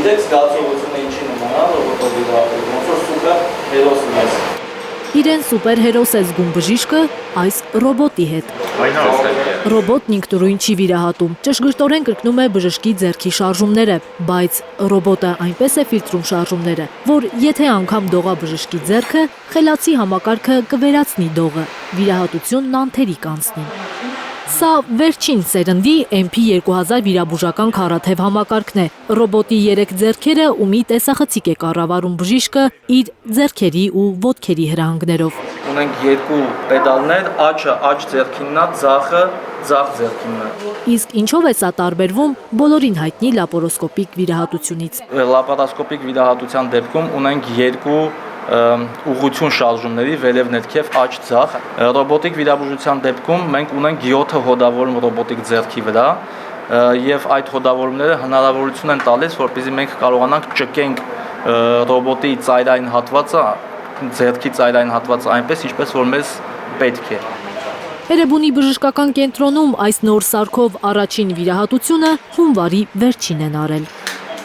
Գիտեք զգացողությունը ինչի նման է ռոբոտով վիրահատություն, ոնց որ սուպեր հերոսն ես։ Իրեն սուպերհերոս է զգում բժիշկը այս ռոբոտի հետ։ Ռոբոտն ինքնուրույն չի վիրահատում, ճշգրտորեն կրկնում է բժշկի ձեռքի շարժումները, բայց ռոբոտը այնպես է ֆիլտրում շարժումները, որ եթե անգամ դողա բժշկի ձեռքը, խելացի համակարգը կվերացնի դողը, վիրահատությունն անթերի կանցնի։ Սա վերջին սերնդի MP2000 վիրաբուժական քառաթև համակարգն է։ Ռոբոտի 3 ձեռքերը ու մի տեսախցիկ է կառավարում բժիշկը իր ձեռքերի ու ոտքերի հրահանգներով։ Ունենք 2 պեդալներ, աչը աչ ձեռքինն է, ձախը ձախ ձեռքինն է։ Իսկ ինչով է սա տարբերվում բոլորին հայտնի լապարոսկոպիկ վիրահատությունից։ Լապարոսկոպիկ վիրահատության դեպքում ունենք 2 ուղղություն շարժումների վերև ներքև աչ ձախ։ Ռոբոտիկ վիրաբուժության դեպքում մենք ունենք 7 հոդավորում ռոբոտիկ ձեռքի վրա եւ այդ հոդավորումները հնարավորություն են տալիս, որպեսզի մենք կարողանանք ճկենք ռոբոտի ծայրային հատվածը, ձեռքի ծայրային հատվածը այնպես, ինչպես որ մեզ պետք է։ Էրեբունի բժշկական կենտրոնում այս նոր սարքով առաջին վիրահատությունը հունվարի վերջին են արել։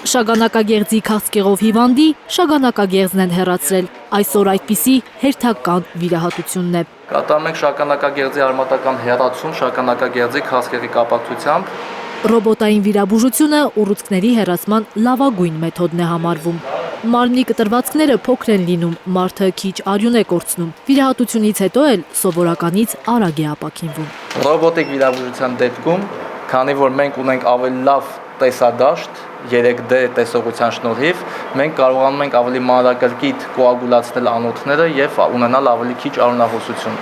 Շագանակագեղձի քաղցկեղով հիվանդի շագանակագեղձն են հեռացրել, այսօր այդպիսի հերթական վիրահատությունն է։ Կատարում ենք շագանակագեղձի արմատական հեռացում շագանակագեղձի քաղցկեղի կապակցությամբ։ Ռոբոտային վիրաբուժությունը ուռուցքների հեռացման լավագույն մեթոդն է համարվում։ Մարմնի կտրվածքները փոքր են լինում, մարդը քիչ արյուն է կորցնում։ Վիրահատությունից հետո էլ սովորականից արագ է ապաքինվում։ Ռոբոտիկ վիրաբուժության դեպքում, քանի որ մենք ունենք ավելի լավ տեսադաշտ 3D տեսողության շնորհիվ, մենք կարողանում ենք ավելի մանրակրկիտ կոագուլացնել անոթները եւ ունենալ ավելի քիչ արյունահոսություն։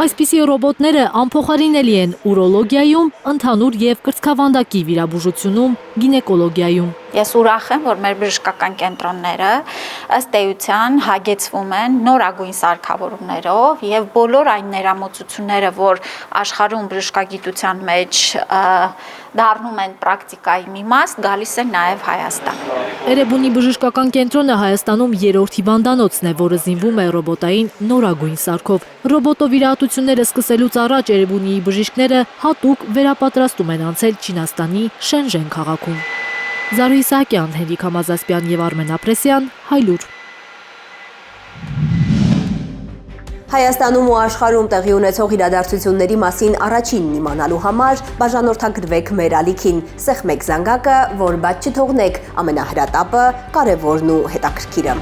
Այսպիսի ռոբոտները անփոխարինելի են ուրոլոգիայում, ընդհանուր եւ կրծքավանդակի վիրաբուժությունում, գինեկոլոգիայում։ Ես ուրախ եմ, որ մեր բժշկական կենտրոնները ըստ էության հագեցվում են նորագույն սարքավորումներով եւ բոլոր այն ներամուծությունները, որ աշխարհում բժշկագիտության մեջ դառնում են պրակտիկայի մի մաս, գալիս են նաեւ Հայաստան։ Էրեբունի բժշկական կենտրոնը Հայաստանում 3-րդ հիվանդանոցն է, որը զինվում է ռոբոտային նորագույն սարքով։ Ռոբոտովիրահատությունները սկսելուց առաջ Էրեբունիի բժիշկները հատուկ վերապատրաստում են անցել Չինաստանի Շենժեն քաղաքում։ Զարուհի Իսահակյան, Հենրիկ Համազասպյան եւ Արմեն Ապրեսյան, Հայլուր։ Հայաստանում ու աշխարհում տեղի ունեցող իրադարձությունների մասին առաջինն իմանալու համար բաժանորդագրվեք մեր ալիքին, սեղմեք զանգակը, որ բաց չթողնեք ամենահրատապը, կարևորն ու հետաքրքիրը։